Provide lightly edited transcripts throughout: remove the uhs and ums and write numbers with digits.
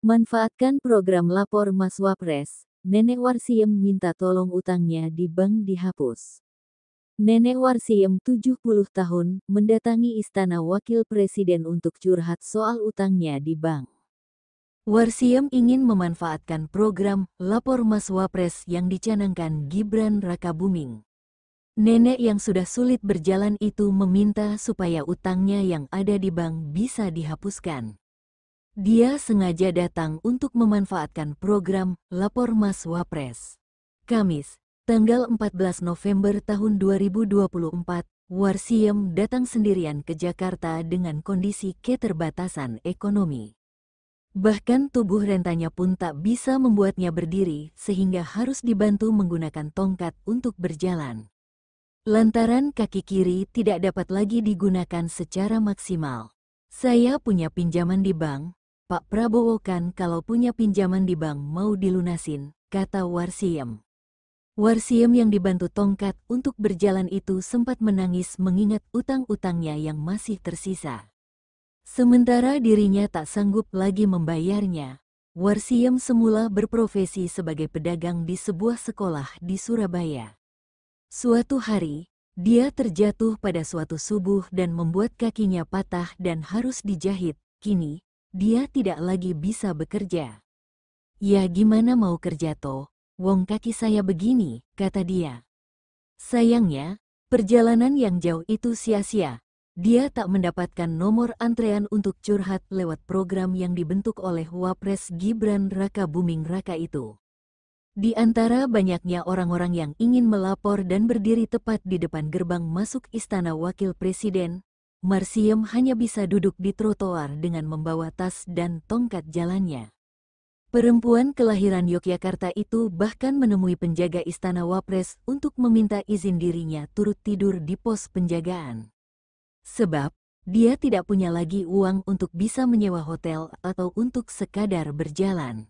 Manfaatkan program lapor Mas Wapres, Nenek Warsiem minta tolong utangnya di bank dihapus. Nenek Warsiem 70 tahun, mendatangi Istana Wakil Presiden untuk curhat soal utangnya di bank. Warsiem ingin memanfaatkan program Lapor Mas Wapres yang dicanangkan Gibran Rakabuming. Nenek yang sudah sulit berjalan itu meminta supaya utangnya yang ada di bank bisa dihapuskan. Dia sengaja datang untuk memanfaatkan program Lapor Mas Wapres. Kamis, tanggal 14 November tahun 2024, Warsiem datang sendirian ke Jakarta dengan kondisi keterbatasan ekonomi. Bahkan tubuh rentanya pun tak bisa membuatnya berdiri sehingga harus dibantu menggunakan tongkat untuk berjalan. Lantaran kaki kiri tidak dapat lagi digunakan secara maksimal. Saya punya pinjaman di bank, Pak Prabowo kan kalau punya pinjaman di bank mau dilunasin, kata Warsiem. Warsiem yang dibantu tongkat untuk berjalan itu sempat menangis mengingat utang-utangnya yang masih tersisa. Sementara dirinya tak sanggup lagi membayarnya, Warsiem semula berprofesi sebagai pedagang di sebuah sekolah di Surabaya. Suatu hari, dia terjatuh pada suatu subuh dan membuat kakinya patah dan harus dijahit. Kini, dia tidak lagi bisa bekerja. Ya gimana mau kerja toh, wong kaki saya begini, kata dia. Sayangnya, perjalanan yang jauh itu sia-sia. Dia tak mendapatkan nomor antrean untuk curhat lewat program yang dibentuk oleh Wapres Gibran Rakabuming Raka itu. Di antara banyaknya orang-orang yang ingin melapor dan berdiri tepat di depan gerbang masuk Istana Wakil Presiden, Warsiem hanya bisa duduk di trotoar dengan membawa tas dan tongkat jalannya. Perempuan kelahiran Yogyakarta itu bahkan menemui penjaga Istana Wapres untuk meminta izin dirinya turut tidur di pos penjagaan. Sebab, dia tidak punya lagi uang untuk bisa menyewa hotel atau untuk sekadar berjalan.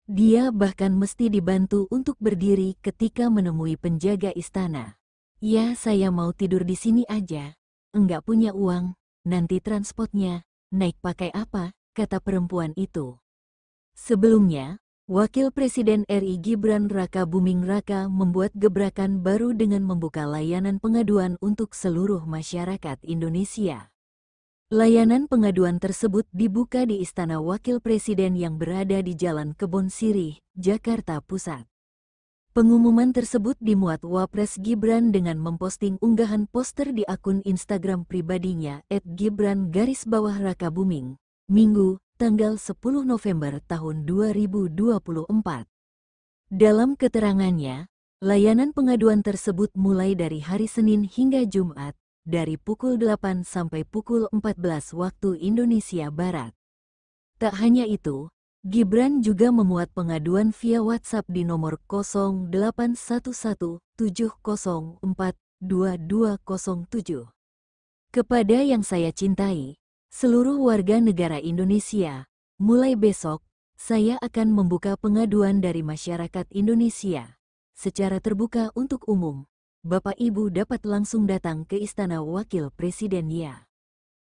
Dia bahkan mesti dibantu untuk berdiri ketika menemui penjaga istana. Ya saya mau tidur di sini aja. Enggak punya uang, nanti transportnya, naik pakai apa, kata perempuan itu. Sebelumnya, Wakil Presiden RI Gibran Rakabuming Raka membuat gebrakan baru dengan membuka layanan pengaduan untuk seluruh masyarakat Indonesia. Layanan pengaduan tersebut dibuka di Istana Wakil Presiden yang berada di Jalan Kebon Sirih, Jakarta Pusat. Pengumuman tersebut dimuat Wapres Gibran dengan memposting unggahan poster di akun Instagram pribadinya @gibran_rakabuming, Minggu, tanggal 10 November tahun 2024. Dalam keterangannya, layanan pengaduan tersebut mulai dari hari Senin hingga Jumat, dari pukul 8 sampai pukul 14 waktu Indonesia Barat. Tak hanya itu, Gibran juga memuat pengaduan via WhatsApp di nomor 081170422207. Kepada yang saya cintai, seluruh warga negara Indonesia, mulai besok, saya akan membuka pengaduan dari masyarakat Indonesia secara terbuka untuk umum. Bapak Ibu dapat langsung datang ke Istana Wakil Presiden ya.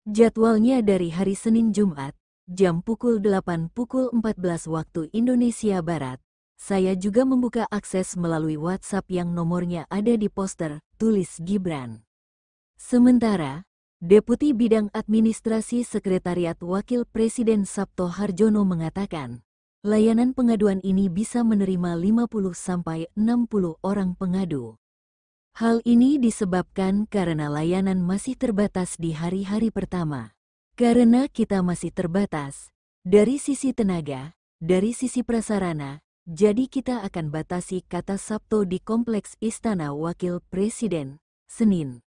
Jadwalnya dari hari Senin Jumat, jam pukul 8 pukul 14 waktu Indonesia Barat. Saya juga membuka akses melalui WhatsApp yang nomornya ada di poster, tulis Gibran. Sementara, Deputi Bidang Administrasi Sekretariat Wakil Presiden Sabto Harjono mengatakan, layanan pengaduan ini bisa menerima 50-60 orang pengadu. Hal ini disebabkan karena layanan masih terbatas di hari-hari pertama. Karena kita masih terbatas, dari sisi tenaga, dari sisi prasarana, jadi kita akan batasi, kata Sabto di Kompleks Istana Wakil Presiden, Senin.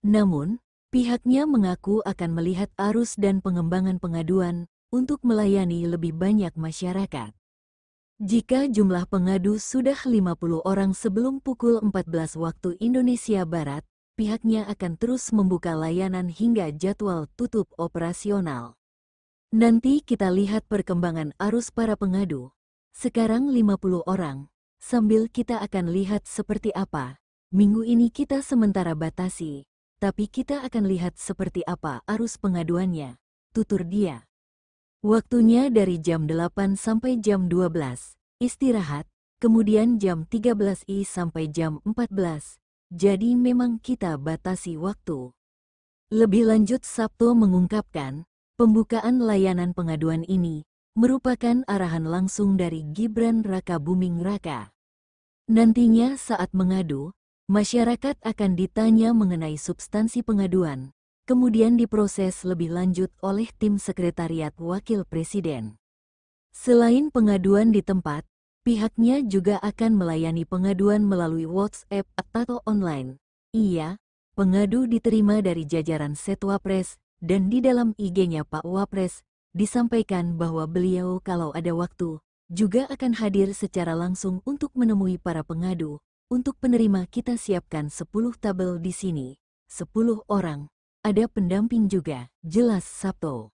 Namun, pihaknya mengaku akan melihat arus dan pengembangan pengaduan untuk melayani lebih banyak masyarakat. Jika jumlah pengadu sudah 50 orang sebelum pukul 14 waktu Indonesia Barat, pihaknya akan terus membuka layanan hingga jadwal tutup operasional. Nanti kita lihat perkembangan arus para pengadu. Sekarang 50 orang, sambil kita akan lihat seperti apa. Minggu ini kita sementara batasi, tapi kita akan lihat seperti apa arus pengaduannya, tutur dia. Waktunya dari jam 8 sampai jam 12, istirahat, kemudian jam 13 sampai jam 14. Jadi memang kita batasi waktu. Lebih lanjut Sabto mengungkapkan, pembukaan layanan pengaduan ini merupakan arahan langsung dari Gibran Raka Buming Raka. Nantinya saat mengadu, masyarakat akan ditanya mengenai substansi pengaduan, kemudian diproses lebih lanjut oleh tim sekretariat Wakil Presiden. Selain pengaduan di tempat, pihaknya juga akan melayani pengaduan melalui WhatsApp atau online. Iya, pengadu diterima dari jajaran Setwapres, dan di dalam IG-nya Pak Wapres, disampaikan bahwa beliau kalau ada waktu, juga akan hadir secara langsung untuk menemui para pengadu. Untuk penerima kita siapkan 10 tabel di sini, 10 orang. Ada pendamping juga, jelas Sabto.